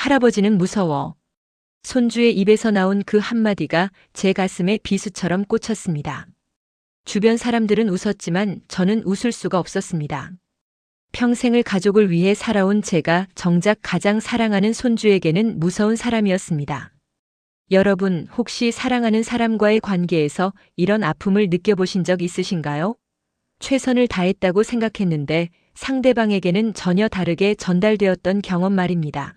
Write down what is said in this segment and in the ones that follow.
할아버지는 무서워. 손주의 입에서 나온 그 한마디가 제 가슴에 비수처럼 꽂혔습니다. 주변 사람들은 웃었지만 저는 웃을 수가 없었습니다. 평생을 가족을 위해 살아온 제가 정작 가장 사랑하는 손주에게는 무서운 사람이었습니다. 여러분, 혹시 사랑하는 사람과의 관계에서 이런 아픔을 느껴보신 적 있으신가요? 최선을 다했다고 생각했는데 상대방에게는 전혀 다르게 전달되었던 경험 말입니다.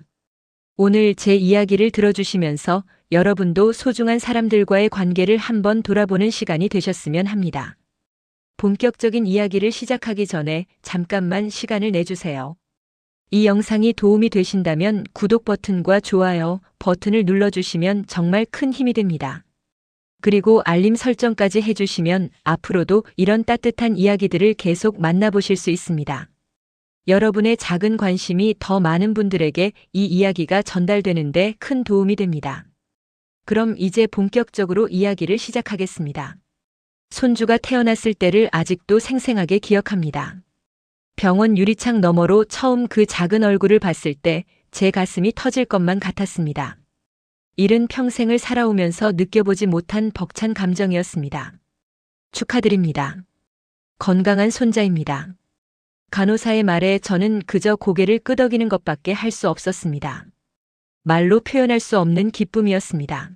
오늘 제 이야기를 들어주시면서 여러분도 소중한 사람들과의 관계를 한번 돌아보는 시간이 되셨으면 합니다. 본격적인 이야기를 시작하기 전에 잠깐만 시간을 내주세요. 이 영상이 도움이 되신다면 구독 버튼과 좋아요 버튼을 눌러주시면 정말 큰 힘이 됩니다. 그리고 알림 설정까지 해주시면 앞으로도 이런 따뜻한 이야기들을 계속 만나보실 수 있습니다. 여러분의 작은 관심이 더 많은 분들에게 이 이야기가 전달되는데 큰 도움이 됩니다. 그럼 이제 본격적으로 이야기를 시작하겠습니다. 손주가 태어났을 때를 아직도 생생하게 기억합니다. 병원 유리창 너머로 처음 그 작은 얼굴을 봤을 때 제 가슴이 터질 것만 같았습니다. 이른 평생을 살아오면서 느껴보지 못한 벅찬 감정이었습니다. 축하드립니다. 건강한 손자입니다. 간호사의 말에 저는 그저 고개를 끄덕이는 것밖에 할 수 없었습니다. 말로 표현할 수 없는 기쁨이었습니다.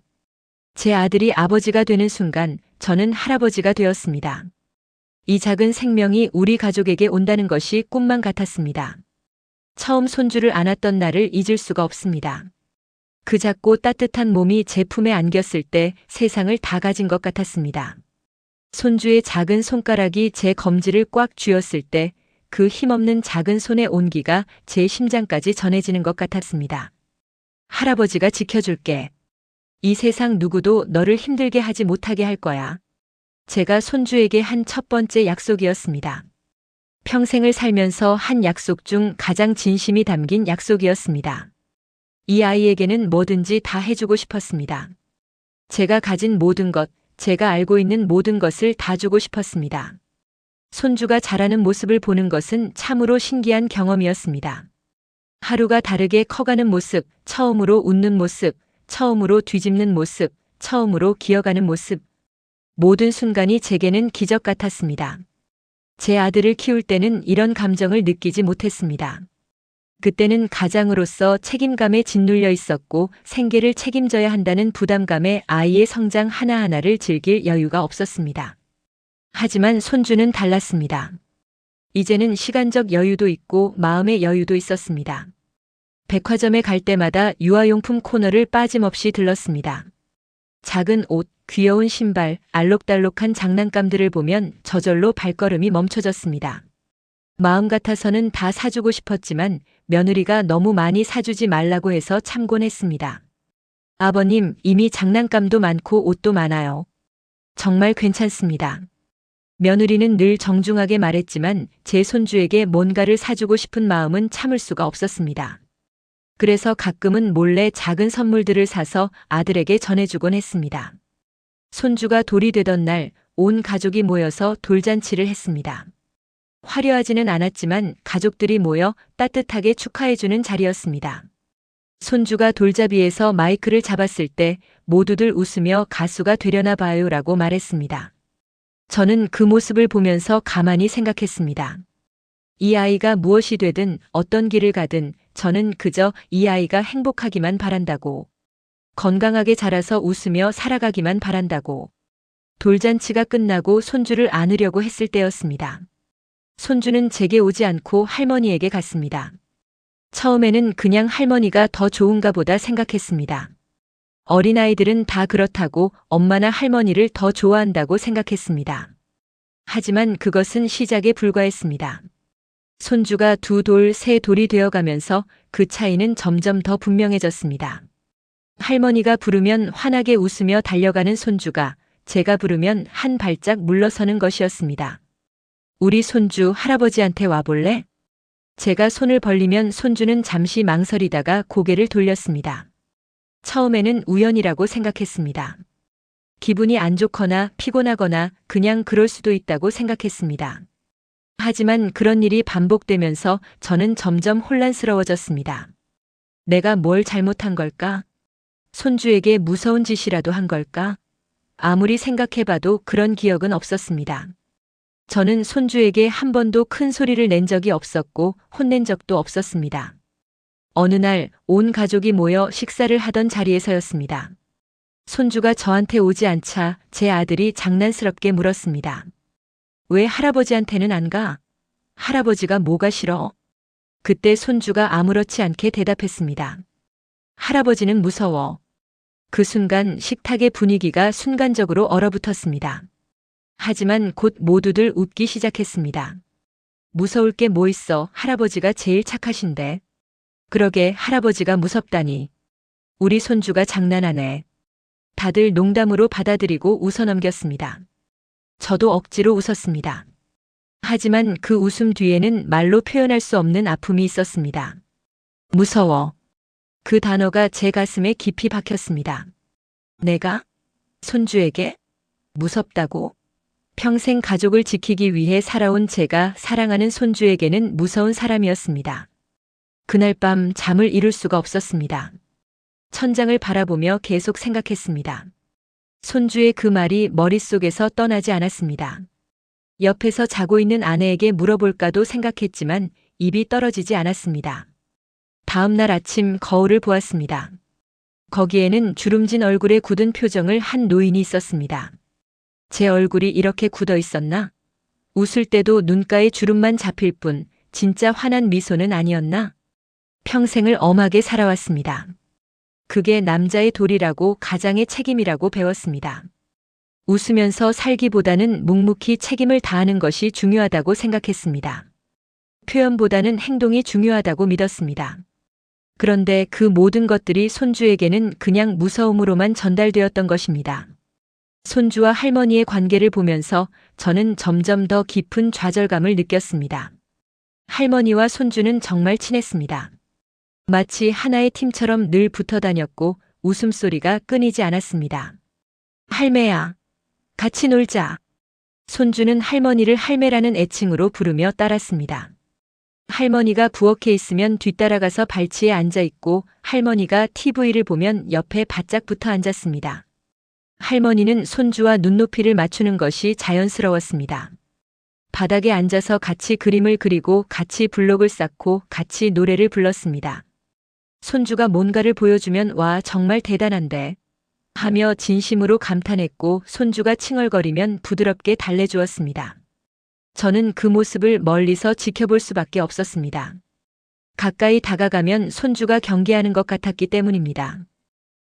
제 아들이 아버지가 되는 순간 저는 할아버지가 되었습니다. 이 작은 생명이 우리 가족에게 온다는 것이 꿈만 같았습니다. 처음 손주를 안았던 날을 잊을 수가 없습니다. 그 작고 따뜻한 몸이 제 품에 안겼을 때 세상을 다 가진 것 같았습니다. 손주의 작은 손가락이 제 검지를 꽉 쥐었을 때 그 힘없는 작은 손의 온기가 제 심장까지 전해지는 것 같았습니다. 할아버지가 지켜줄게. 이 세상 누구도 너를 힘들게 하지 못하게 할 거야. 제가 손주에게 한 첫 번째 약속이었습니다. 평생을 살면서 한 약속 중 가장 진심이 담긴 약속이었습니다. 이 아이에게는 뭐든지 다 해주고 싶었습니다. 제가 가진 모든 것, 제가 알고 있는 모든 것을 다 주고 싶었습니다. 손주가 자라는 모습을 보는 것은 참으로 신기한 경험이었습니다. 하루가 다르게 커가는 모습, 처음으로 웃는 모습, 처음으로 뒤집는 모습, 처음으로 기어가는 모습. 모든 순간이 제게는 기적 같았습니다. 제 아들을 키울 때는 이런 감정을 느끼지 못했습니다. 그때는 가장으로서 책임감에 짓눌려 있었고 생계를 책임져야 한다는 부담감에 아이의 성장 하나하나를 즐길 여유가 없었습니다. 하지만 손주는 달랐습니다. 이제는 시간적 여유도 있고 마음의 여유도 있었습니다. 백화점에 갈 때마다 유아용품 코너를 빠짐없이 들렀습니다. 작은 옷, 귀여운 신발, 알록달록한 장난감들을 보면 저절로 발걸음이 멈춰졌습니다. 마음 같아서는 다 사주고 싶었지만 며느리가 너무 많이 사주지 말라고 해서 참곤 했습니다. 아버님, 이미 장난감도 많고 옷도 많아요. 정말 괜찮습니다. 며느리는 늘 정중하게 말했지만 제 손주에게 뭔가를 사주고 싶은 마음은 참을 수가 없었습니다. 그래서 가끔은 몰래 작은 선물들을 사서 아들에게 전해주곤 했습니다. 손주가 돌이 되던 날 온 가족이 모여서 돌잔치를 했습니다. 화려하지는 않았지만 가족들이 모여 따뜻하게 축하해주는 자리였습니다. 손주가 돌잡이에서 마이크를 잡았을 때 모두들 웃으며 가수가 되려나 봐요라고 말했습니다. 저는 그 모습을 보면서 가만히 생각했습니다. 이 아이가 무엇이 되든 어떤 길을 가든 저는 그저 이 아이가 행복하기만 바란다고, 건강하게 자라서 웃으며 살아가기만 바란다고. 돌잔치가 끝나고 손주를 안으려고 했을 때였습니다. 손주는 제게 오지 않고 할머니에게 갔습니다. 처음에는 그냥 할머니가 더 좋은가 보다 생각했습니다. 어린아이들은 다 그렇다고 엄마나 할머니를 더 좋아한다고 생각했습니다. 하지만 그것은 시작에 불과했습니다. 손주가 두 돌, 세 돌이 되어가면서 그 차이는 점점 더 분명해졌습니다. 할머니가 부르면 환하게 웃으며 달려가는 손주가 제가 부르면 한 발짝 물러서는 것이었습니다. 우리 손주 할아버지한테 와볼래? 제가 손을 벌리면 손주는 잠시 망설이다가 고개를 돌렸습니다. 처음에는 우연이라고 생각했습니다. 기분이 안 좋거나 피곤하거나 그냥 그럴 수도 있다고 생각했습니다. 하지만 그런 일이 반복되면서 저는 점점 혼란스러워졌습니다. 내가 뭘 잘못한 걸까? 손주에게 무서운 짓이라도 한 걸까? 아무리 생각해봐도 그런 기억은 없었습니다. 저는 손주에게 한 번도 큰 소리를 낸 적이 없었고 혼낸 적도 없었습니다. 어느 날 온 가족이 모여 식사를 하던 자리에서였습니다. 손주가 저한테 오지 않자 제 아들이 장난스럽게 물었습니다. 왜 할아버지한테는 안 가? 할아버지가 뭐가 싫어? 그때 손주가 아무렇지 않게 대답했습니다. 할아버지는 무서워. 그 순간 식탁의 분위기가 순간적으로 얼어붙었습니다. 하지만 곧 모두들 웃기 시작했습니다. 무서울 게 뭐 있어? 할아버지가 제일 착하신데. 그러게 할아버지가 무섭다니. 우리 손주가 장난하네. 다들 농담으로 받아들이고 웃어넘겼습니다. 저도 억지로 웃었습니다. 하지만 그 웃음 뒤에는 말로 표현할 수 없는 아픔이 있었습니다. 무서워. 그 단어가 제 가슴에 깊이 박혔습니다. 내가? 손주에게? 무섭다고? 평생 가족을 지키기 위해 살아온 제가 사랑하는 손주에게는 무서운 사람이었습니다. 그날 밤 잠을 이룰 수가 없었습니다. 천장을 바라보며 계속 생각했습니다. 손주의 그 말이 머릿속에서 떠나지 않았습니다. 옆에서 자고 있는 아내에게 물어볼까도 생각했지만 입이 떨어지지 않았습니다. 다음 날 아침 거울을 보았습니다. 거기에는 주름진 얼굴에 굳은 표정을 한 노인이 있었습니다. 제 얼굴이 이렇게 굳어 있었나? 웃을 때도 눈가에 주름만 잡힐 뿐 진짜 환한 미소는 아니었나? 평생을 엄하게 살아왔습니다. 그게 남자의 도리라고 가장의 책임이라고 배웠습니다. 웃으면서 살기보다는 묵묵히 책임을 다하는 것이 중요하다고 생각했습니다. 표현보다는 행동이 중요하다고 믿었습니다. 그런데 그 모든 것들이 손주에게는 그냥 무서움으로만 전달되었던 것입니다. 손주와 할머니의 관계를 보면서 저는 점점 더 깊은 좌절감을 느꼈습니다. 할머니와 손주는 정말 친했습니다. 마치 하나의 팀처럼 늘 붙어 다녔고 웃음소리가 끊이지 않았습니다. 할매야, 같이 놀자. 손주는 할머니를 할매라는 애칭으로 부르며 따랐습니다. 할머니가 부엌에 있으면 뒤따라가서 발치에 앉아 있고 할머니가 TV를 보면 옆에 바짝 붙어 앉았습니다. 할머니는 손주와 눈높이를 맞추는 것이 자연스러웠습니다. 바닥에 앉아서 같이 그림을 그리고 같이 블록을 쌓고 같이 노래를 불렀습니다. 손주가 뭔가를 보여주면 와 정말 대단한데 하며 진심으로 감탄했고 손주가 칭얼거리면 부드럽게 달래주었습니다. 저는 그 모습을 멀리서 지켜볼 수밖에 없었습니다. 가까이 다가가면 손주가 경계하는 것 같았기 때문입니다.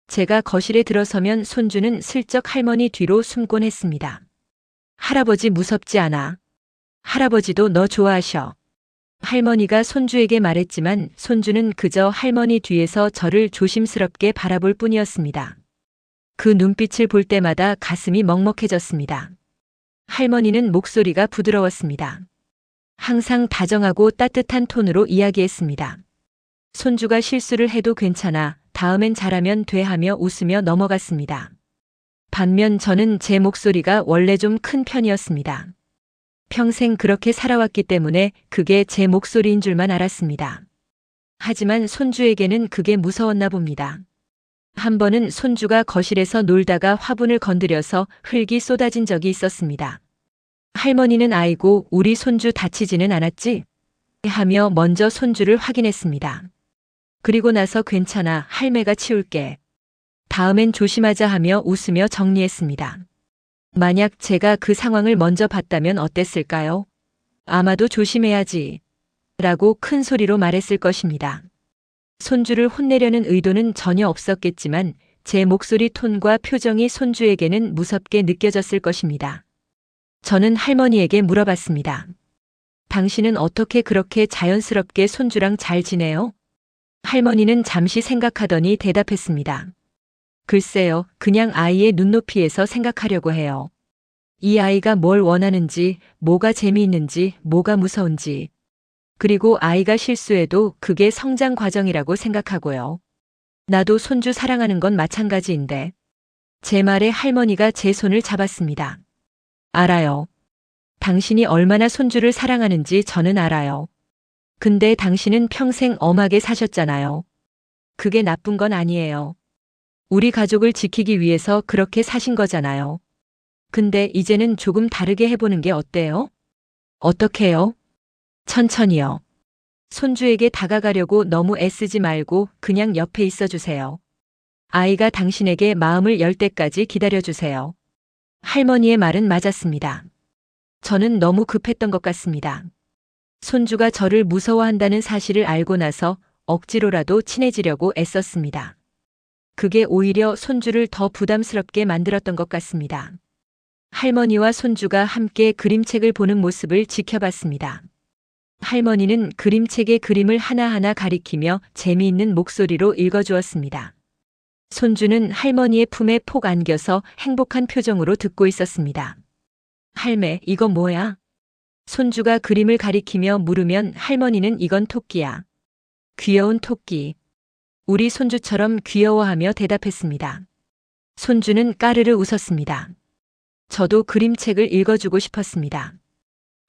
제가 거실에 들어서면 손주는 슬쩍 할머니 뒤로 숨곤 했습니다. 할아버지 무섭지 않아. 할아버지도 너 좋아하셔. 할머니가 손주에게 말했지만 손주는 그저 할머니 뒤에서 저를 조심스럽게 바라볼 뿐이었습니다. 그 눈빛을 볼 때마다 가슴이 먹먹해졌습니다. 할머니는 목소리가 부드러웠습니다. 항상 다정하고 따뜻한 톤으로 이야기했습니다. 손주가 실수를 해도 괜찮아. 다음엔 잘하면 돼 하며 웃으며 넘어갔습니다. 반면 저는 제 목소리가 원래 좀 큰 편이었습니다. 평생 그렇게 살아왔기 때문에 그게 제 목소리인 줄만 알았습니다. 하지만 손주에게는 그게 무서웠나 봅니다. 한 번은 손주가 거실에서 놀다가 화분을 건드려서 흙이 쏟아진 적이 있었습니다. 할머니는 아이고 우리 손주 다치지는 않았지? 하며 먼저 손주를 확인했습니다. 그리고 나서 괜찮아 할매가 치울게. 다음엔 조심하자 하며 웃으며 정리했습니다. 만약 제가 그 상황을 먼저 봤다면 어땠을까요? 아마도 조심해야지. 라고 큰 소리로 말했을 것입니다. 손주를 혼내려는 의도는 전혀 없었겠지만 제 목소리 톤과 표정이 손주에게는 무섭게 느껴졌을 것입니다. 저는 할머니에게 물어봤습니다. 당신은 어떻게 그렇게 자연스럽게 손주랑 잘 지내요? 할머니는 잠시 생각하더니 대답했습니다. 글쎄요, 그냥 아이의 눈높이에서 생각하려고 해요. 이 아이가 뭘 원하는지, 뭐가 재미있는지, 뭐가 무서운지. 그리고 아이가 실수해도 그게 성장 과정이라고 생각하고요. 나도 손주 사랑하는 건 마찬가지인데. 제 말에 할머니가 제 손을 잡았습니다. 알아요. 당신이 얼마나 손주를 사랑하는지 저는 알아요. 근데 당신은 평생 엄하게 사셨잖아요. 그게 나쁜 건 아니에요. 우리 가족을 지키기 위해서 그렇게 사신 거잖아요. 근데 이제는 조금 다르게 해보는 게 어때요? 어떻게요? 천천히요. 손주에게 다가가려고 너무 애쓰지 말고 그냥 옆에 있어 주세요. 아이가 당신에게 마음을 열 때까지 기다려 주세요. 할머니의 말은 맞았습니다. 저는 너무 급했던 것 같습니다. 손주가 저를 무서워한다는 사실을 알고 나서 억지로라도 친해지려고 애썼습니다. 그게 오히려 손주를 더 부담스럽게 만들었던 것 같습니다. 할머니와 손주가 함께 그림책을 보는 모습을 지켜봤습니다. 할머니는 그림책의 그림을 하나하나 가리키며 재미있는 목소리로 읽어주었습니다. 손주는 할머니의 품에 폭 안겨서 행복한 표정으로 듣고 있었습니다. 할매, 이거 뭐야? 손주가 그림을 가리키며 물으면 할머니는 이건 토끼야. 귀여운 토끼. 우리 손주처럼 귀여워하며 대답했습니다. 손주는 까르르 웃었습니다. 저도 그림책을 읽어주고 싶었습니다.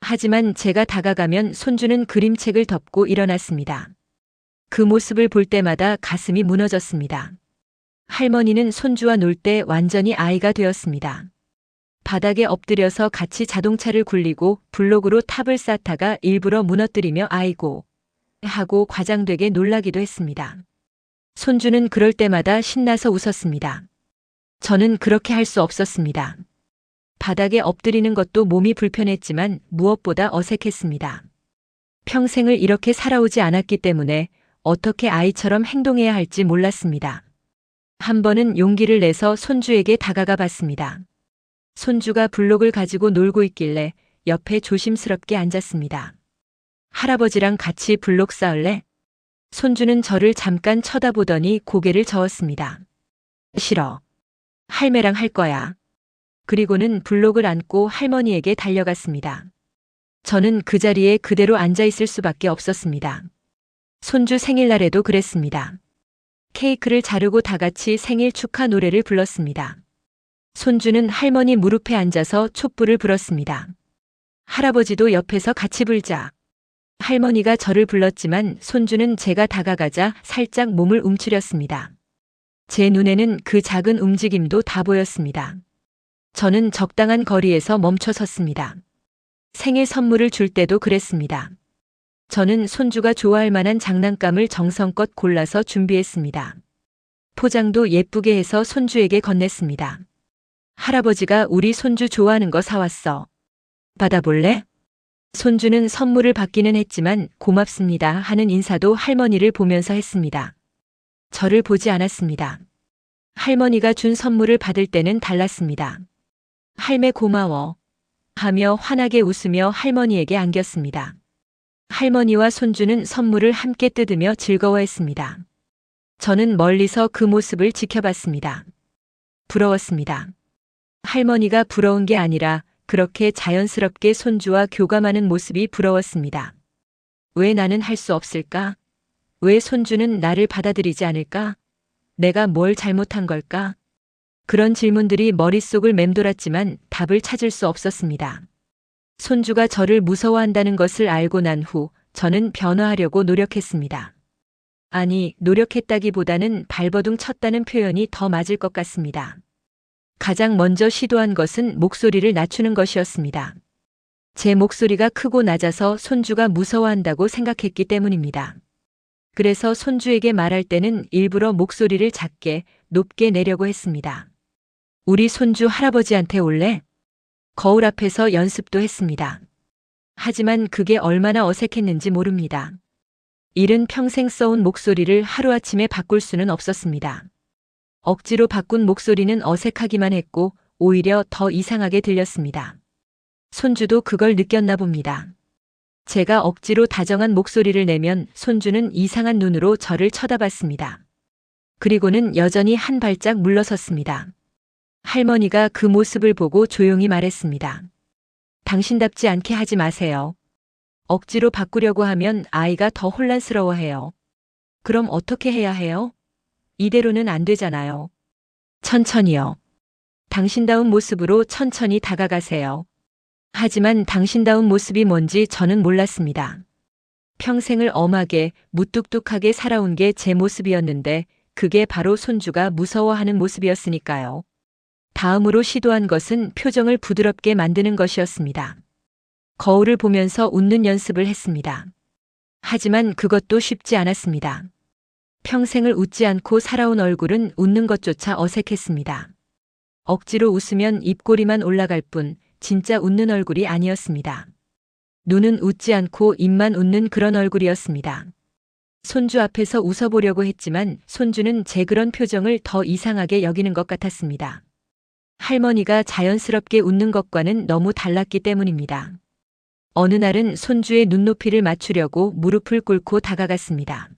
하지만 제가 다가가면 손주는 그림책을 덮고 일어났습니다. 그 모습을 볼 때마다 가슴이 무너졌습니다. 할머니는 손주와 놀 때 완전히 아이가 되었습니다. 바닥에 엎드려서 같이 자동차를 굴리고 블록으로 탑을 쌓다가 일부러 무너뜨리며 아이고 하고 과장되게 놀라기도 했습니다. 손주는 그럴 때마다 신나서 웃었습니다. 저는 그렇게 할 수 없었습니다. 바닥에 엎드리는 것도 몸이 불편했지만 무엇보다 어색했습니다. 평생을 이렇게 살아오지 않았기 때문에 어떻게 아이처럼 행동해야 할지 몰랐습니다. 한 번은 용기를 내서 손주에게 다가가 봤습니다. 손주가 블록을 가지고 놀고 있길래 옆에 조심스럽게 앉았습니다. 할아버지랑 같이 블록 쌓을래? 손주는 저를 잠깐 쳐다보더니 고개를 저었습니다. 싫어. 할매랑 할 거야. 그리고는 블록을 안고 할머니에게 달려갔습니다. 저는 그 자리에 그대로 앉아 있을 수밖에 없었습니다. 손주 생일날에도 그랬습니다. 케이크를 자르고 다 같이 생일 축하 노래를 불렀습니다. 손주는 할머니 무릎에 앉아서 촛불을 불었습니다. 할아버지도 옆에서 같이 불자. 할머니가 저를 불렀지만 손주는 제가 다가가자 살짝 몸을 움츠렸습니다. 제 눈에는 그 작은 움직임도 다 보였습니다. 저는 적당한 거리에서 멈춰 섰습니다. 생일 선물을 줄 때도 그랬습니다. 저는 손주가 좋아할 만한 장난감을 정성껏 골라서 준비했습니다. 포장도 예쁘게 해서 손주에게 건넸습니다. 할아버지가 우리 손주 좋아하는 거 사왔어. 받아볼래? 손주는 선물을 받기는 했지만 고맙습니다 하는 인사도 할머니를 보면서 했습니다. 저를 보지 않았습니다. 할머니가 준 선물을 받을 때는 달랐습니다. 할매 고마워 하며 환하게 웃으며 할머니에게 안겼습니다. 할머니와 손주는 선물을 함께 뜯으며 즐거워했습니다. 저는 멀리서 그 모습을 지켜봤습니다. 부러웠습니다. 할머니가 부러운 게 아니라 그렇게 자연스럽게 손주와 교감하는 모습이 부러웠습니다. 왜 나는 할 수 없을까? 왜 손주는 나를 받아들이지 않을까? 내가 뭘 잘못한 걸까? 그런 질문들이 머릿속을 맴돌았지만 답을 찾을 수 없었습니다. 손주가 저를 무서워한다는 것을 알고 난 후 저는 변화하려고 노력했습니다. 아니, 노력했다기보다는 발버둥 쳤다는 표현이 더 맞을 것 같습니다. 가장 먼저 시도한 것은 목소리를 낮추는 것이었습니다. 제 목소리가 크고 낮아서 손주가 무서워한다고 생각했기 때문입니다. 그래서 손주에게 말할 때는 일부러 목소리를 작게, 높게 내려고 했습니다. 우리 손주 할아버지한테 올래? 거울 앞에서 연습도 했습니다. 하지만 그게 얼마나 어색했는지 모릅니다. 일은 평생 써온 목소리를 하루아침에 바꿀 수는 없었습니다. 억지로 바꾼 목소리는 어색하기만 했고 오히려 더 이상하게 들렸습니다. 손주도 그걸 느꼈나 봅니다. 제가 억지로 다정한 목소리를 내면 손주는 이상한 눈으로 저를 쳐다봤습니다. 그리고는 여전히 한 발짝 물러섰습니다. 할머니가 그 모습을 보고 조용히 말했습니다. 당신답지 않게 하지 마세요. 억지로 바꾸려고 하면 아이가 더 혼란스러워해요. 그럼 어떻게 해야 해요? 이대로는 안 되잖아요. 천천히요. 당신다운 모습으로 천천히 다가가세요. 하지만 당신다운 모습이 뭔지 저는 몰랐습니다. 평생을 엄하게 무뚝뚝하게 살아온 게 제 모습이었는데 그게 바로 손주가 무서워하는 모습이었으니까요. 다음으로 시도한 것은 표정을 부드럽게 만드는 것이었습니다. 거울을 보면서 웃는 연습을 했습니다. 하지만 그것도 쉽지 않았습니다. 평생을 웃지 않고 살아온 얼굴은 웃는 것조차 어색했습니다. 억지로 웃으면 입꼬리만 올라갈 뿐 진짜 웃는 얼굴이 아니었습니다. 눈은 웃지 않고 입만 웃는 그런 얼굴이었습니다. 손주 앞에서 웃어보려고 했지만 손주는 제 그런 표정을 더 이상하게 여기는 것 같았습니다. 할머니가 자연스럽게 웃는 것과는 너무 달랐기 때문입니다. 어느 날은 손주의 눈높이를 맞추려고 무릎을 꿇고 다가갔습니다.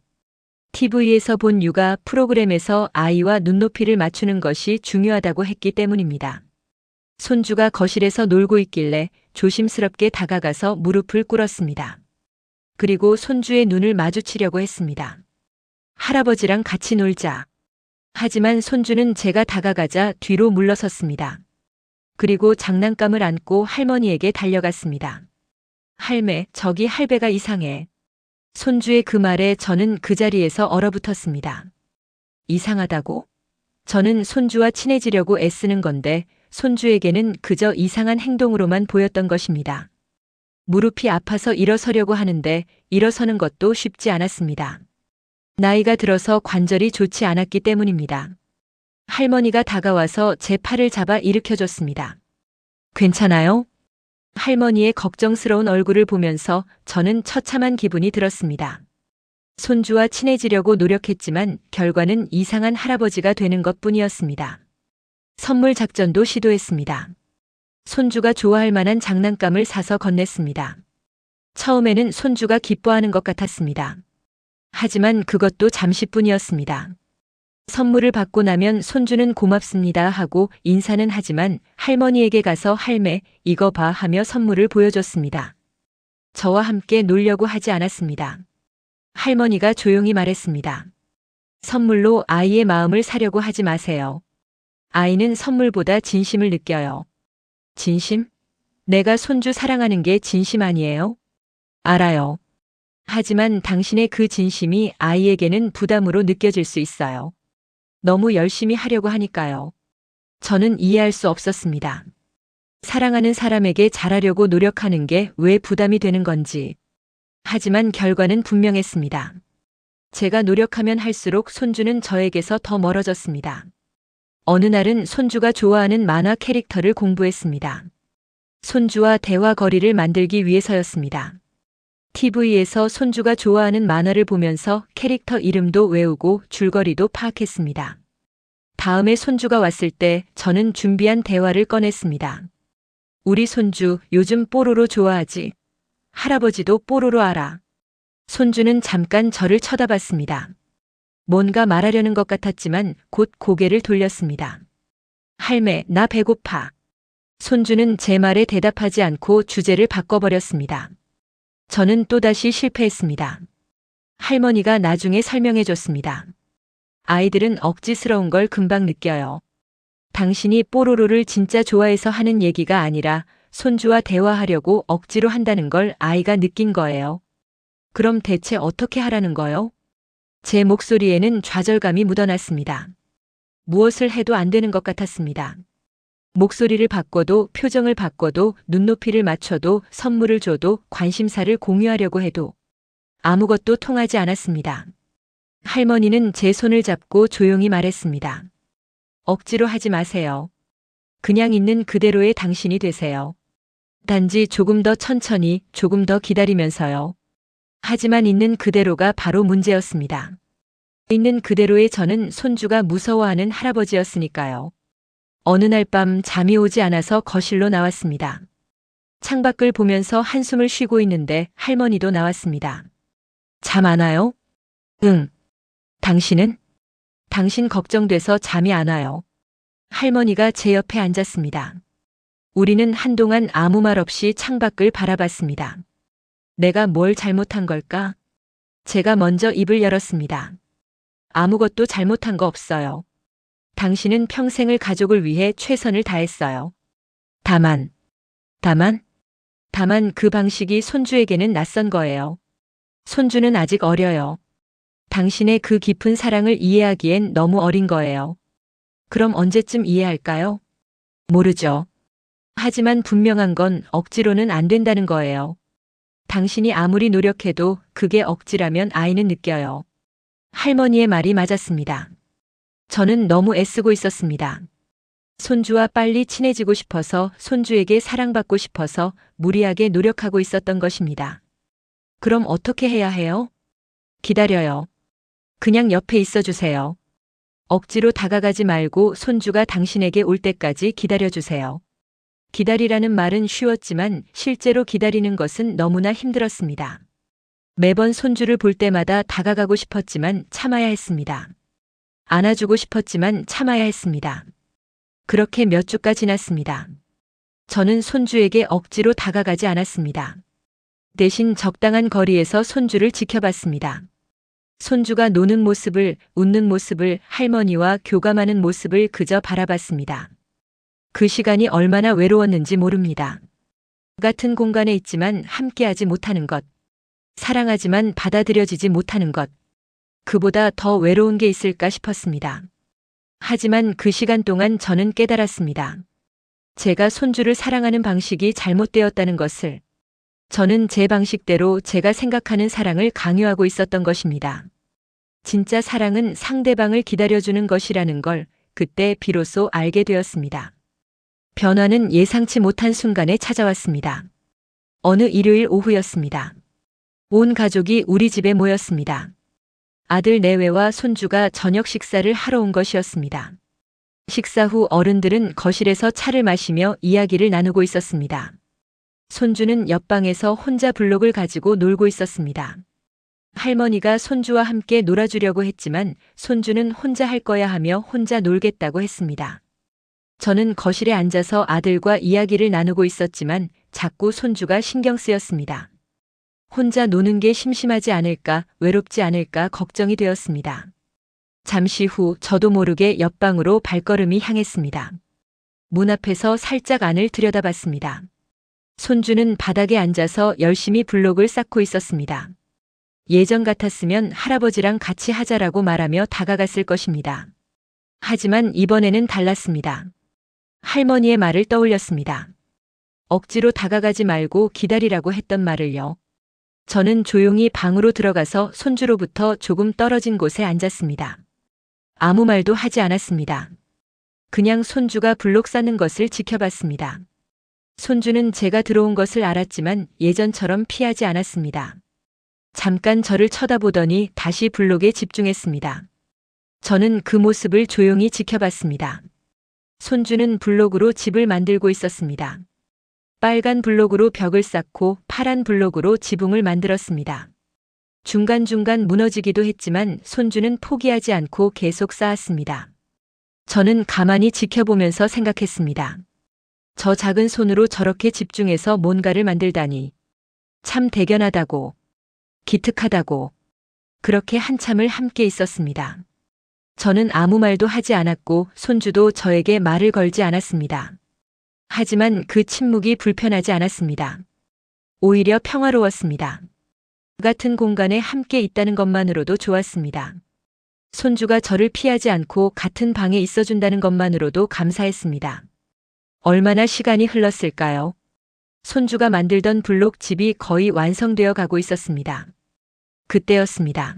TV에서 본 육아 프로그램에서 아이와 눈높이를 맞추는 것이 중요하다고 했기 때문입니다. 손주가 거실에서 놀고 있길래 조심스럽게 다가가서 무릎을 꿇었습니다. 그리고 손주의 눈을 마주치려고 했습니다. 할아버지랑 같이 놀자. 하지만 손주는 제가 다가가자 뒤로 물러섰습니다. 그리고 장난감을 안고 할머니에게 달려갔습니다. 할매, 저기 할배가 이상해. 손주의 그 말에 저는 그 자리에서 얼어붙었습니다. 이상하다고? 저는 손주와 친해지려고 애쓰는 건데 손주에게는 그저 이상한 행동으로만 보였던 것입니다. 무릎이 아파서 일어서려고 하는데 일어서는 것도 쉽지 않았습니다. 나이가 들어서 관절이 좋지 않았기 때문입니다. 할머니가 다가와서 제 팔을 잡아 일으켜줬습니다. 괜찮아요? 할머니의 걱정스러운 얼굴을 보면서 저는 처참한 기분이 들었습니다. 손주와 친해지려고 노력했지만 결과는 이상한 할아버지가 되는 것뿐이었습니다. 선물 작전도 시도했습니다. 손주가 좋아할 만한 장난감을 사서 건넸습니다. 처음에는 손주가 기뻐하는 것 같았습니다. 하지만 그것도 잠시뿐이었습니다. 선물을 받고 나면 손주는 고맙습니다 하고 인사는 하지만 할머니에게 가서 할매, 이거 봐 하며 선물을 보여줬습니다. 저와 함께 놀려고 하지 않았습니다. 할머니가 조용히 말했습니다. 선물로 아이의 마음을 사려고 하지 마세요. 아이는 선물보다 진심을 느껴요. 진심? 내가 손주 사랑하는 게 진심 아니에요? 알아요. 하지만 당신의 그 진심이 아이에게는 부담으로 느껴질 수 있어요. 너무 열심히 하려고 하니까요. 저는 이해할 수 없었습니다. 사랑하는 사람에게 잘하려고 노력하는 게 왜 부담이 되는 건지. 하지만 결과는 분명했습니다. 제가 노력하면 할수록 손주는 저에게서 더 멀어졌습니다. 어느 날은 손주가 좋아하는 만화 캐릭터를 공부했습니다. 손주와 대화 거리를 만들기 위해서였습니다. TV에서 손주가 좋아하는 만화를 보면서 캐릭터 이름도 외우고 줄거리도 파악했습니다. 다음에 손주가 왔을 때 저는 준비한 대화를 꺼냈습니다. 우리 손주 요즘 뽀로로 좋아하지? 할아버지도 뽀로로 알아. 손주는 잠깐 저를 쳐다봤습니다. 뭔가 말하려는 것 같았지만 곧 고개를 돌렸습니다. 할매, 나 배고파. 손주는 제 말에 대답하지 않고 주제를 바꿔버렸습니다. 저는 또다시 실패했습니다. 할머니가 나중에 설명해 줬습니다. 아이들은 억지스러운 걸 금방 느껴요. 당신이 뽀로로를 진짜 좋아해서 하는 얘기가 아니라 손주와 대화하려고 억지로 한다는 걸 아이가 느낀 거예요. 그럼 대체 어떻게 하라는 거요? 제 목소리에는 좌절감이 묻어났습니다. 무엇을 해도 안 되는 것 같았습니다. 목소리를 바꿔도 표정을 바꿔도 눈높이를 맞춰도 선물을 줘도 관심사를 공유하려고 해도 아무것도 통하지 않았습니다. 할머니는 제 손을 잡고 조용히 말했습니다. 억지로 하지 마세요. 그냥 있는 그대로의 당신이 되세요. 단지 조금 더 천천히, 조금 더 기다리면서요. 하지만 있는 그대로가 바로 문제였습니다. 있는 그대로의 저는 손주가 무서워하는 할아버지였으니까요. 어느 날 밤 잠이 오지 않아서 거실로 나왔습니다. 창밖을 보면서 한숨을 쉬고 있는데 할머니도 나왔습니다. 잠 안 와요? 응. 당신은? 당신 걱정돼서 잠이 안 와요. 할머니가 제 옆에 앉았습니다. 우리는 한동안 아무 말 없이 창밖을 바라봤습니다. 내가 뭘 잘못한 걸까? 제가 먼저 입을 열었습니다. 아무것도 잘못한 거 없어요. 당신은 평생을 가족을 위해 최선을 다했어요. 다만 그 방식이 손주에게는 낯선 거예요. 손주는 아직 어려요. 당신의 그 깊은 사랑을 이해하기엔 너무 어린 거예요. 그럼 언제쯤 이해할까요? 모르죠. 하지만 분명한 건 억지로는 안 된다는 거예요. 당신이 아무리 노력해도 그게 억지라면 아이는 느껴요. 할머니의 말이 맞았습니다. 저는 너무 애쓰고 있었습니다. 손주와 빨리 친해지고 싶어서, 손주에게 사랑받고 싶어서 무리하게 노력하고 있었던 것입니다. 그럼 어떻게 해야 해요? 기다려요. 그냥 옆에 있어 주세요. 억지로 다가가지 말고 손주가 당신에게 올 때까지 기다려주세요. 기다리라는 말은 쉬웠지만 실제로 기다리는 것은 너무나 힘들었습니다. 매번 손주를 볼 때마다 다가가고 싶었지만 참아야 했습니다. 안아주고 싶었지만 참아야 했습니다. 그렇게 몇 주가 지났습니다. 저는 손주에게 억지로 다가가지 않았습니다. 대신 적당한 거리에서 손주를 지켜봤습니다. 손주가 노는 모습을, 웃는 모습을, 할머니와 교감하는 모습을 그저 바라봤습니다. 그 시간이 얼마나 외로웠는지 모릅니다. 같은 공간에 있지만 함께하지 못하는 것, 사랑하지만 받아들여지지 못하는 것, 그보다 더 외로운 게 있을까 싶었습니다. 하지만 그 시간 동안 저는 깨달았습니다. 제가 손주를 사랑하는 방식이 잘못되었다는 것을. 저는 제 방식대로 제가 생각하는 사랑을 강요하고 있었던 것입니다. 진짜 사랑은 상대방을 기다려주는 것이라는 걸 그때 비로소 알게 되었습니다. 변화는 예상치 못한 순간에 찾아왔습니다. 어느 일요일 오후였습니다. 온 가족이 우리 집에 모였습니다. 아들 내외와 손주가 저녁 식사를 하러 온 것이었습니다. 식사 후 어른들은 거실에서 차를 마시며 이야기를 나누고 있었습니다. 손주는 옆방에서 혼자 블록을 가지고 놀고 있었습니다. 할머니가 손주와 함께 놀아주려고 했지만 손주는 혼자 할 거야 하며 혼자 놀겠다고 했습니다. 저는 거실에 앉아서 아들과 이야기를 나누고 있었지만 자꾸 손주가 신경 쓰였습니다. 혼자 노는 게 심심하지 않을까, 외롭지 않을까 걱정이 되었습니다. 잠시 후 저도 모르게 옆방으로 발걸음이 향했습니다. 문 앞에서 살짝 안을 들여다봤습니다. 손주는 바닥에 앉아서 열심히 블록을 쌓고 있었습니다. 예전 같았으면 할아버지랑 같이 하자라고 말하며 다가갔을 것입니다. 하지만 이번에는 달랐습니다. 할머니의 말을 떠올렸습니다. 억지로 다가가지 말고 기다리라고 했던 말을요. 저는 조용히 방으로 들어가서 손주로부터 조금 떨어진 곳에 앉았습니다. 아무 말도 하지 않았습니다. 그냥 손주가 블록 쌓는 것을 지켜봤습니다. 손주는 제가 들어온 것을 알았지만 예전처럼 피하지 않았습니다. 잠깐 저를 쳐다보더니 다시 블록에 집중했습니다. 저는 그 모습을 조용히 지켜봤습니다. 손주는 블록으로 집을 만들고 있었습니다. 빨간 블록으로 벽을 쌓고 파란 블록으로 지붕을 만들었습니다. 중간중간 무너지기도 했지만 손주는 포기하지 않고 계속 쌓았습니다. 저는 가만히 지켜보면서 생각했습니다. 저 작은 손으로 저렇게 집중해서 뭔가를 만들다니. 참 대견하다고. 기특하다고. 그렇게 한참을 함께 있었습니다. 저는 아무 말도 하지 않았고 손주도 저에게 말을 걸지 않았습니다. 하지만 그 침묵이 불편하지 않았습니다. 오히려 평화로웠습니다. 같은 공간에 함께 있다는 것만으로도 좋았습니다. 손주가 저를 피하지 않고 같은 방에 있어준다는 것만으로도 감사했습니다. 얼마나 시간이 흘렀을까요? 손주가 만들던 블록 집이 거의 완성되어 가고 있었습니다. 그때였습니다.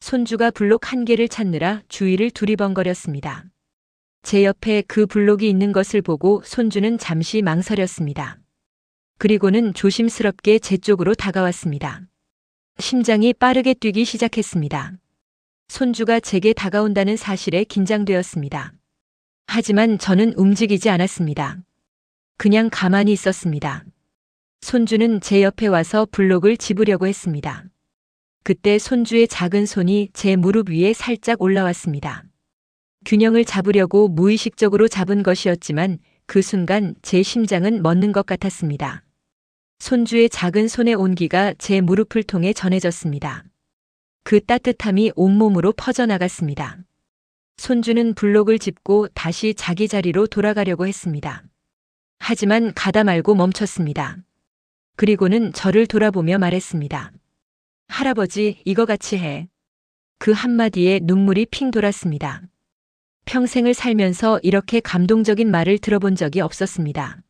손주가 블록 한 개를 찾느라 주위를 두리번거렸습니다. 제 옆에 그 블록이 있는 것을 보고 손주는 잠시 망설였습니다. 그리고는 조심스럽게 제 쪽으로 다가왔습니다. 심장이 빠르게 뛰기 시작했습니다. 손주가 제게 다가온다는 사실에 긴장되었습니다. 하지만 저는 움직이지 않았습니다. 그냥 가만히 있었습니다. 손주는 제 옆에 와서 블록을 집으려고 했습니다. 그때 손주의 작은 손이 제 무릎 위에 살짝 올라왔습니다. 균형을 잡으려고 무의식적으로 잡은 것이었지만 그 순간 제 심장은 멎는 것 같았습니다. 손주의 작은 손의 온기가 제 무릎을 통해 전해졌습니다. 그 따뜻함이 온몸으로 퍼져나갔습니다. 손주는 블록을 짚고 다시 자기 자리로 돌아가려고 했습니다. 하지만 가다 말고 멈췄습니다. 그리고는 저를 돌아보며 말했습니다. 할아버지, 이거 같이 해. 그 한마디에 눈물이 핑 돌았습니다. 평생을 살면서 이렇게 감동적인 말을 들어본 적이 없었습니다.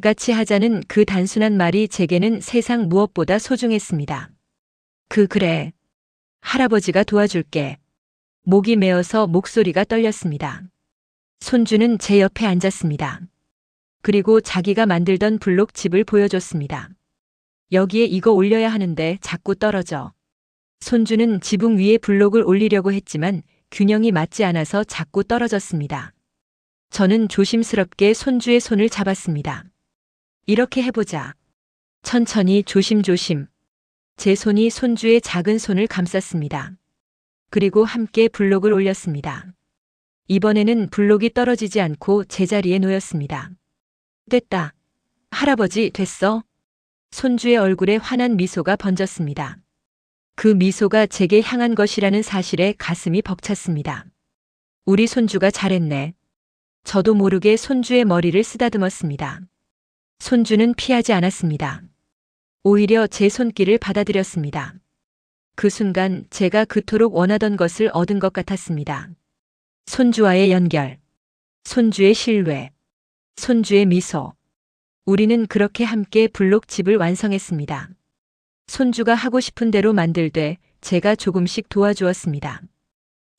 같이 하자는 그 단순한 말이 제게는 세상 무엇보다 소중했습니다. 그래. 할아버지가 도와줄게. 목이 메어서 목소리가 떨렸습니다. 손주는 제 옆에 앉았습니다. 그리고 자기가 만들던 블록집을 보여줬습니다. 여기에 이거 올려야 하는데 자꾸 떨어져. 손주는 지붕 위에 블록을 올리려고 했지만 균형이 맞지 않아서 자꾸 떨어졌습니다. 저는 조심스럽게 손주의 손을 잡았습니다. 이렇게 해보자. 천천히 조심조심. 제 손이 손주의 작은 손을 감쌌습니다. 그리고 함께 블록을 올렸습니다. 이번에는 블록이 떨어지지 않고 제자리에 놓였습니다. 됐다. 할아버지, 됐어? 손주의 얼굴에 환한 미소가 번졌습니다. 그 미소가 제게 향한 것이라는 사실에 가슴이 벅찼습니다. 우리 손주가 잘했네. 저도 모르게 손주의 머리를 쓰다듬었습니다. 손주는 피하지 않았습니다. 오히려 제 손길을 받아들였습니다. 그 순간 제가 그토록 원하던 것을 얻은 것 같았습니다. 손주와의 연결, 손주의 신뢰, 손주의 미소. 우리는 그렇게 함께 블록집을 완성했습니다. 손주가 하고 싶은 대로 만들되 제가 조금씩 도와주었습니다.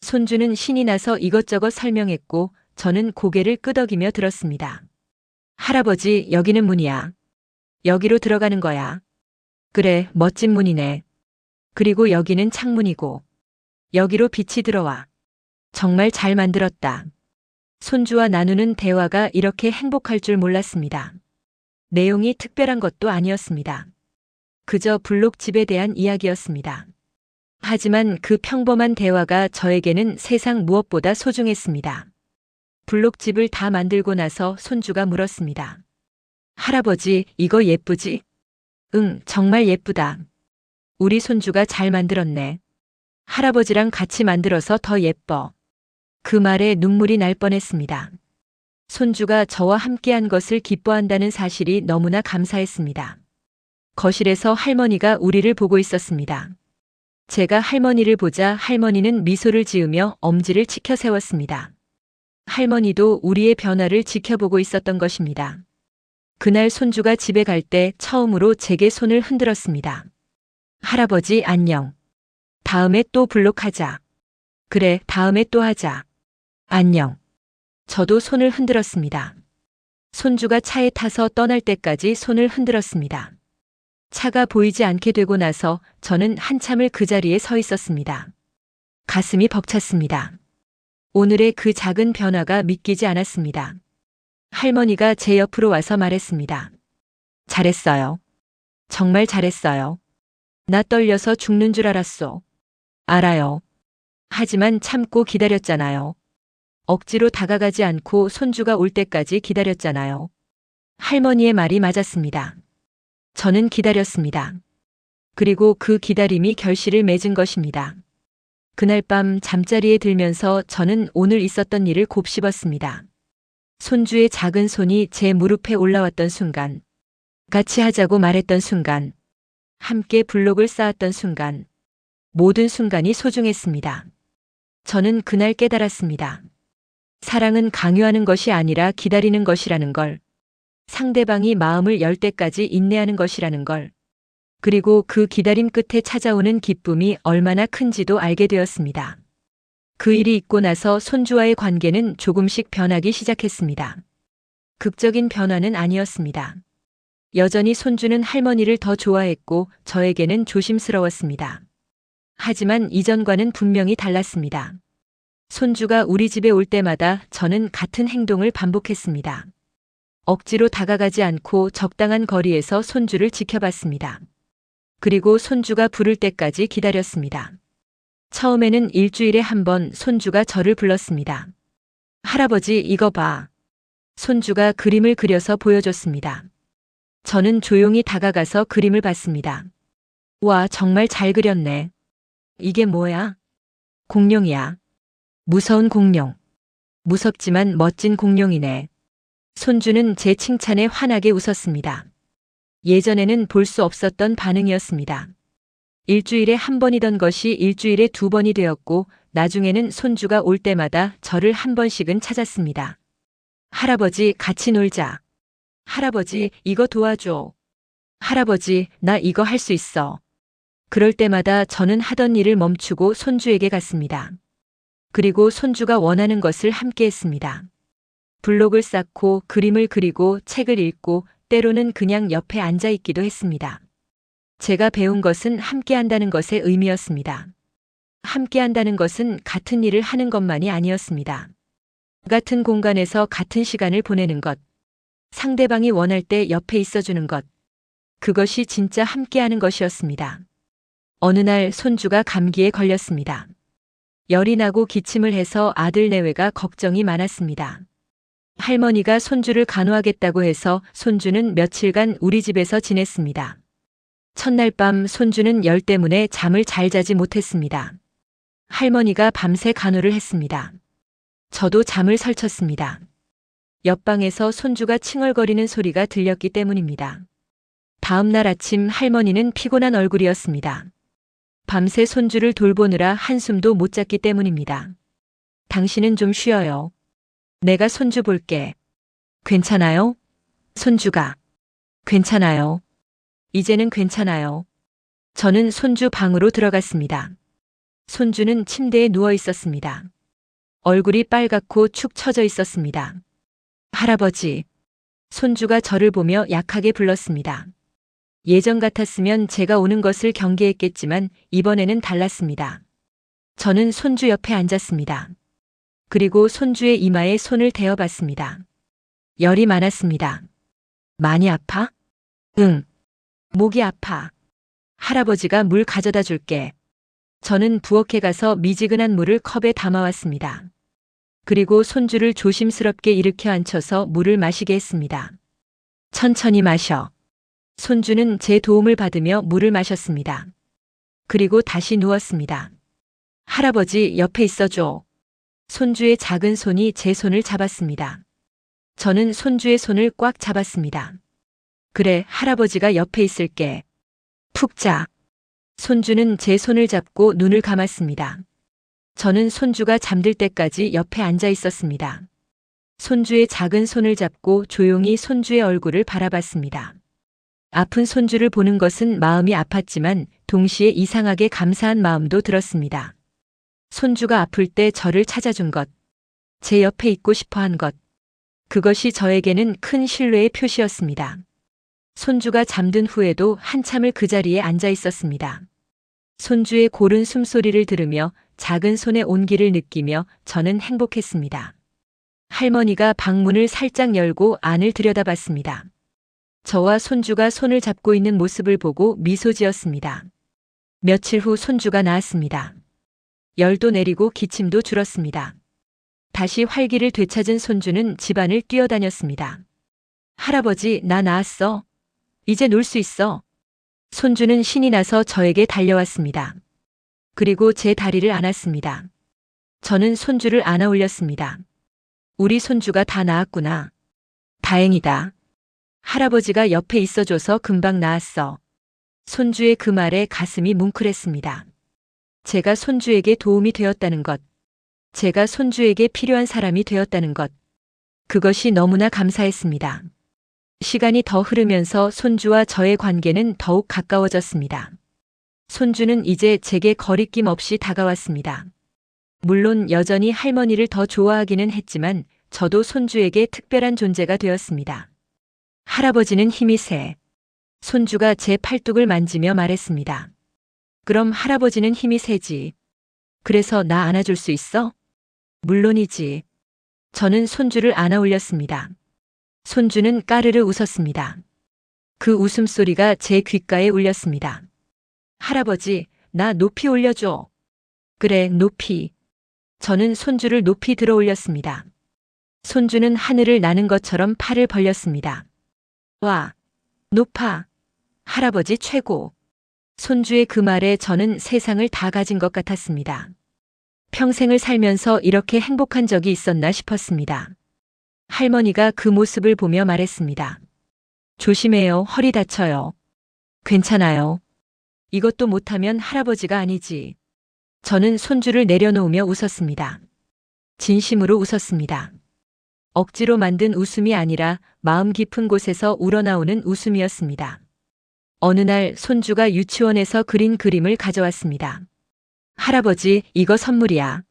손주는 신이 나서 이것저것 설명했고 저는 고개를 끄덕이며 들었습니다. 할아버지, 여기는 문이야. 여기로 들어가는 거야. 그래, 멋진 문이네. 그리고 여기는 창문이고 여기로 빛이 들어와. 정말 잘 만들었다. 손주와 나누는 대화가 이렇게 행복할 줄 몰랐습니다. 내용이 특별한 것도 아니었습니다. 그저 블록집에 대한 이야기였습니다. 하지만 그 평범한 대화가 저에게는 세상 무엇보다 소중했습니다. 블록집을 다 만들고 나서 손주가 물었습니다. 할아버지, 이거 예쁘지? 응, 정말 예쁘다. 우리 손주가 잘 만들었네. 할아버지랑 같이 만들어서 더 예뻐. 그 말에 눈물이 날 뻔했습니다. 손주가 저와 함께한 것을 기뻐한다는 사실이 너무나 감사했습니다. 거실에서 할머니가 우리를 보고 있었습니다. 제가 할머니를 보자 할머니는 미소를 지으며 엄지를 치켜 세웠습니다. 할머니도 우리의 변화를 지켜보고 있었던 것입니다. 그날 손주가 집에 갈 때 처음으로 제게 손을 흔들었습니다. 할아버지, 안녕. 다음에 또 블록하자. 그래, 다음에 또 하자. 안녕. 저도 손을 흔들었습니다. 손주가 차에 타서 떠날 때까지 손을 흔들었습니다. 차가 보이지 않게 되고 나서 저는 한참을 그 자리에 서 있었습니다. 가슴이 벅찼습니다. 오늘의 그 작은 변화가 믿기지 않았습니다. 할머니가 제 옆으로 와서 말했습니다. 잘했어요. 정말 잘했어요. 나 떨려서 죽는 줄 알았어. 알아요. 하지만 참고 기다렸잖아요. 억지로 다가가지 않고 손주가 올 때까지 기다렸잖아요. 할머니의 말이 맞았습니다. 저는 기다렸습니다. 그리고 그 기다림이 결실을 맺은 것입니다. 그날 밤 잠자리에 들면서 저는 오늘 있었던 일을 곱씹었습니다. 손주의 작은 손이 제 무릎에 올라왔던 순간, 같이 하자고 말했던 순간, 함께 블록을 쌓았던 순간, 모든 순간이 소중했습니다. 저는 그날 깨달았습니다. 사랑은 강요하는 것이 아니라 기다리는 것이라는 걸, 상대방이 마음을 열 때까지 인내하는 것이라는 걸, 그리고 그 기다림 끝에 찾아오는 기쁨이 얼마나 큰지도 알게 되었습니다. 그 일이 있고 나서 손주와의 관계는 조금씩 변하기 시작했습니다. 극적인 변화는 아니었습니다. 여전히 손주는 할머니를 더 좋아했고 저에게는 조심스러웠습니다. 하지만 이전과는 분명히 달랐습니다. 손주가 우리 집에 올 때마다 저는 같은 행동을 반복했습니다. 억지로 다가가지 않고 적당한 거리에서 손주를 지켜봤습니다. 그리고 손주가 부를 때까지 기다렸습니다. 처음에는 일주일에 한 번 손주가 저를 불렀습니다. 할아버지, 이거 봐. 손주가 그림을 그려서 보여줬습니다. 저는 조용히 다가가서 그림을 봤습니다. 와, 정말 잘 그렸네. 이게 뭐야? 공룡이야. 무서운 공룡. 무섭지만 멋진 공룡이네. 손주는 제 칭찬에 환하게 웃었습니다. 예전에는 볼 수 없었던 반응이었습니다. 일주일에 한 번이던 것이 일주일에 두 번이 되었고 나중에는 손주가 올 때마다 저를 한 번씩은 찾았습니다. 할아버지, 같이 놀자. 할아버지, 이거 도와줘. 할아버지, 나 이거 할 수 있어. 그럴 때마다 저는 하던 일을 멈추고 손주에게 갔습니다. 그리고 손주가 원하는 것을 함께 했습니다. 블록을 쌓고 그림을 그리고 책을 읽고 때로는 그냥 옆에 앉아 있기도 했습니다. 제가 배운 것은 함께 한다는 것의 의미였습니다. 함께 한다는 것은 같은 일을 하는 것만이 아니었습니다. 같은 공간에서 같은 시간을 보내는 것, 상대방이 원할 때 옆에 있어주는 것, 그것이 진짜 함께하는 것이었습니다. 어느 날 손주가 감기에 걸렸습니다. 열이 나고 기침을 해서 아들 내외가 걱정이 많았습니다. 할머니가 손주를 간호하겠다고 해서 손주는 며칠간 우리 집에서 지냈습니다. 첫날 밤 손주는 열 때문에 잠을 잘 자지 못했습니다. 할머니가 밤새 간호를 했습니다. 저도 잠을 설쳤습니다. 옆방에서 손주가 칭얼거리는 소리가 들렸기 때문입니다. 다음 날 아침 할머니는 피곤한 얼굴이었습니다. 밤새 손주를 돌보느라 한숨도 못 잤기 때문입니다. 당신은 좀 쉬어요. 내가 손주 볼게. 괜찮아요? 손주가. 괜찮아요. 이제는 괜찮아요. 저는 손주 방으로 들어갔습니다. 손주는 침대에 누워 있었습니다. 얼굴이 빨갛고 축 처져 있었습니다. 할아버지. 손주가 저를 보며 약하게 불렀습니다. 예전 같았으면 제가 오는 것을 경계했겠지만 이번에는 달랐습니다. 저는 손주 옆에 앉았습니다. 그리고 손주의 이마에 손을 대어봤습니다. 열이 많았습니다. 많이 아파? 응. 목이 아파. 할아버지가 물 가져다 줄게. 저는 부엌에 가서 미지근한 물을 컵에 담아왔습니다. 그리고 손주를 조심스럽게 일으켜 앉혀서 물을 마시게 했습니다. 천천히 마셔. 손주는 제 도움을 받으며 물을 마셨습니다. 그리고 다시 누웠습니다. 할아버지, 옆에 있어줘. 손주의 작은 손이 제 손을 잡았습니다. 저는 손주의 손을 꽉 잡았습니다. 그래, 할아버지가 옆에 있을게. 푹 자. 손주는 제 손을 잡고 눈을 감았습니다. 저는 손주가 잠들 때까지 옆에 앉아 있었습니다. 손주의 작은 손을 잡고 조용히 손주의 얼굴을 바라봤습니다. 아픈 손주를 보는 것은 마음이 아팠지만 동시에 이상하게 감사한 마음도 들었습니다. 손주가 아플 때 저를 찾아준 것, 제 옆에 있고 싶어 한 것, 그것이 저에게는 큰 신뢰의 표시였습니다. 손주가 잠든 후에도 한참을 그 자리에 앉아 있었습니다. 손주의 고른 숨소리를 들으며 작은 손의 온기를 느끼며 저는 행복했습니다. 할머니가 방문을 살짝 열고 안을 들여다봤습니다. 저와 손주가 손을 잡고 있는 모습을 보고 미소 지었습니다. 며칠 후 손주가 나았습니다. 열도 내리고 기침도 줄었습니다. 다시 활기를 되찾은 손주는 집안을 뛰어다녔습니다. 할아버지, 나 나았어. 이제 놀 수 있어. 손주는 신이 나서 저에게 달려왔습니다. 그리고 제 다리를 안았습니다. 저는 손주를 안아 올렸습니다. 우리 손주가 다 나았구나. 다행이다. 할아버지가 옆에 있어줘서 금방 나았어. 손주의 그 말에 가슴이 뭉클했습니다. 제가 손주에게 도움이 되었다는 것, 제가 손주에게 필요한 사람이 되었다는 것, 그것이 너무나 감사했습니다. 시간이 더 흐르면서 손주와 저의 관계는 더욱 가까워졌습니다. 손주는 이제 제게 거리낌 없이 다가왔습니다. 물론 여전히 할머니를 더 좋아하기는 했지만 저도 손주에게 특별한 존재가 되었습니다. 할아버지는 힘이 세. 손주가 제 팔뚝을 만지며 말했습니다. 그럼 할아버지는 힘이 세지. 그래서 나 안아줄 수 있어? 물론이지. 저는 손주를 안아 올렸습니다. 손주는 까르르 웃었습니다. 그 웃음소리가 제 귓가에 울렸습니다. 할아버지, 나 높이 올려줘. 그래, 높이. 저는 손주를 높이 들어 올렸습니다. 손주는 하늘을 나는 것처럼 팔을 벌렸습니다. 와, 높아. 할아버지 최고. 손주의 그 말에 저는 세상을 다 가진 것 같았습니다. 평생을 살면서 이렇게 행복한 적이 있었나 싶었습니다. 할머니가 그 모습을 보며 말했습니다. 조심해요, 허리 다쳐요. 괜찮아요. 이것도 못하면 할아버지가 아니지. 저는 손주를 내려놓으며 웃었습니다. 진심으로 웃었습니다. 억지로 만든 웃음이 아니라 마음 깊은 곳에서 우러나오는 웃음이었습니다. 어느 날 손주가 유치원에서 그린 그림을 가져왔습니다. 할아버지, 이거 선물이야.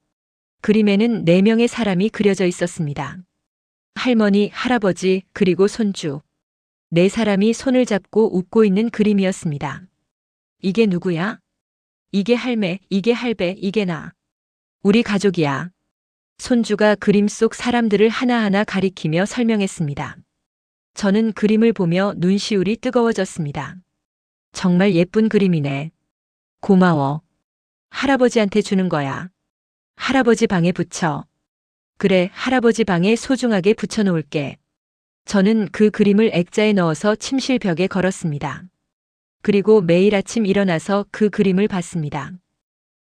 그림에는 4명의 사람이 그려져 있었습니다. 할머니, 할아버지, 그리고 손주. 4사람이 손을 잡고 웃고 있는 그림이었습니다. 이게 누구야? 이게 할매, 이게 할배, 이게 나. 우리 가족이야. 손주가 그림 속 사람들을 하나하나 가리키며 설명했습니다. 저는 그림을 보며 눈시울이 뜨거워졌습니다. 정말 예쁜 그림이네. 고마워. 할아버지한테 주는 거야. 할아버지 방에 붙여. 그래, 할아버지 방에 소중하게 붙여놓을게. 저는 그 그림을 액자에 넣어서 침실 벽에 걸었습니다. 그리고 매일 아침 일어나서 그 그림을 봤습니다.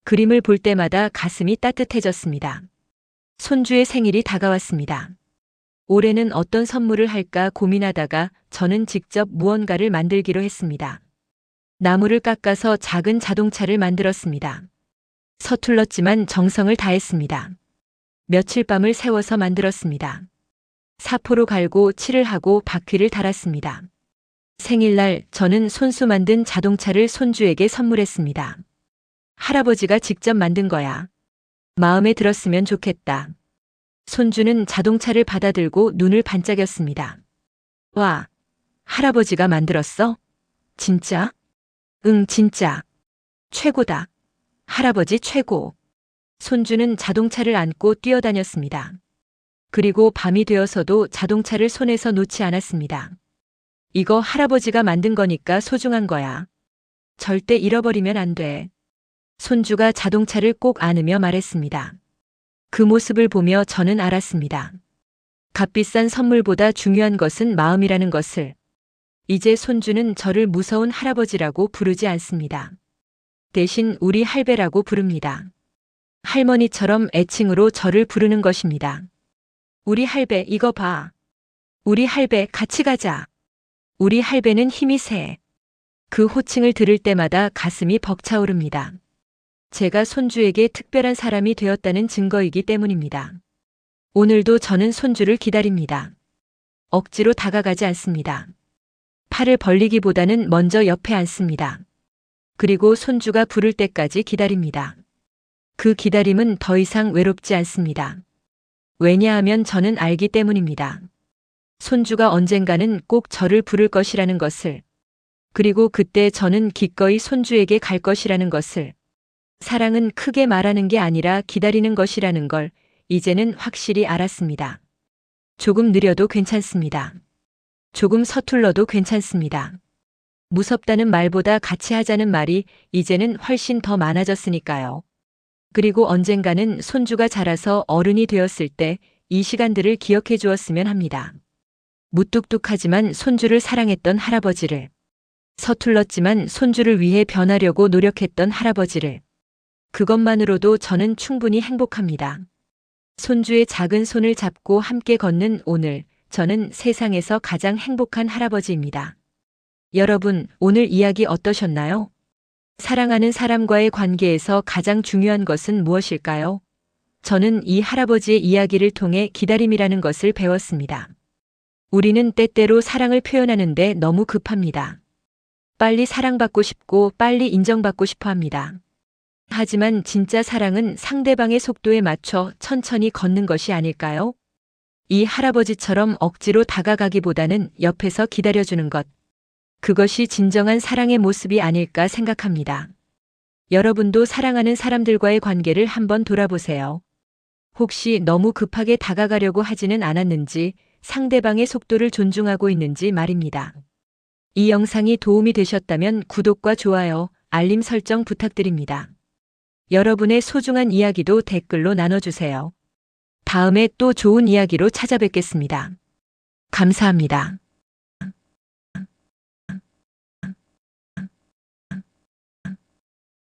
그림을 볼 때마다 가슴이 따뜻해졌습니다. 손주의 생일이 다가왔습니다. 올해는 어떤 선물을 할까 고민하다가 저는 직접 무언가를 만들기로 했습니다. 나무를 깎아서 작은 자동차를 만들었습니다. 서툴렀지만 정성을 다했습니다. 며칠 밤을 새워서 만들었습니다. 사포로 갈고 칠을 하고 바퀴를 달았습니다. 생일날 저는 손수 만든 자동차를 손주에게 선물했습니다. 할아버지가 직접 만든 거야. 마음에 들었으면 좋겠다. 손주는 자동차를 받아들고 눈을 반짝였습니다. 와, 할아버지가 만들었어? 진짜? 응, 진짜. 최고다. 할아버지 최고. 손주는 자동차를 안고 뛰어다녔습니다. 그리고 밤이 되어서도 자동차를 손에서 놓지 않았습니다. 이거 할아버지가 만든 거니까 소중한 거야. 절대 잃어버리면 안 돼. 손주가 자동차를 꼭 안으며 말했습니다. 그 모습을 보며 저는 알았습니다. 값비싼 선물보다 중요한 것은 마음이라는 것을. 이제 손주는 저를 무서운 할아버지라고 부르지 않습니다. 대신 우리 할배라고 부릅니다. 할머니처럼 애칭으로 저를 부르는 것입니다. 우리 할배 이거 봐. 우리 할배 같이 가자. 우리 할배는 힘이 세. 그 호칭을 들을 때마다 가슴이 벅차오릅니다. 제가 손주에게 특별한 사람이 되었다는 증거이기 때문입니다. 오늘도 저는 손주를 기다립니다. 억지로 다가가지 않습니다. 팔을 벌리기보다는 먼저 옆에 앉습니다. 그리고 손주가 부를 때까지 기다립니다. 그 기다림은 더 이상 외롭지 않습니다. 왜냐하면 저는 알기 때문입니다. 손주가 언젠가는 꼭 저를 부를 것이라는 것을. 그리고 그때 저는 기꺼이 손주에게 갈 것이라는 것을. 사랑은 크게 말하는 게 아니라 기다리는 것이라는 걸 이제는 확실히 알았습니다. 조금 느려도 괜찮습니다. 조금 서툴러도 괜찮습니다. 무섭다는 말보다 같이 하자는 말이 이제는 훨씬 더 많아졌으니까요. 그리고 언젠가는 손주가 자라서 어른이 되었을 때 이 시간들을 기억해 주었으면 합니다. 무뚝뚝하지만 손주를 사랑했던 할아버지를. 서툴렀지만 손주를 위해 변하려고 노력했던 할아버지를. 그것만으로도 저는 충분히 행복합니다. 손주의 작은 손을 잡고 함께 걷는 오늘, 저는 세상에서 가장 행복한 할아버지입니다. 여러분, 오늘 이야기 어떠셨나요? 사랑하는 사람과의 관계에서 가장 중요한 것은 무엇일까요? 저는 이 할아버지의 이야기를 통해 기다림이라는 것을 배웠습니다. 우리는 때때로 사랑을 표현하는데 너무 급합니다. 빨리 사랑받고 싶고 빨리 인정받고 싶어 합니다. 하지만 진짜 사랑은 상대방의 속도에 맞춰 천천히 걷는 것이 아닐까요? 이 할아버지처럼 억지로 다가가기보다는 옆에서 기다려주는 것. 그것이 진정한 사랑의 모습이 아닐까 생각합니다. 여러분도 사랑하는 사람들과의 관계를 한번 돌아보세요. 혹시 너무 급하게 다가가려고 하지는 않았는지, 상대방의 속도를 존중하고 있는지 말입니다. 이 영상이 도움이 되셨다면 구독과 좋아요, 알림 설정 부탁드립니다. 여러분의 소중한 이야기도 댓글로 나눠주세요. 다음에 또 좋은 이야기로 찾아뵙겠습니다. 감사합니다.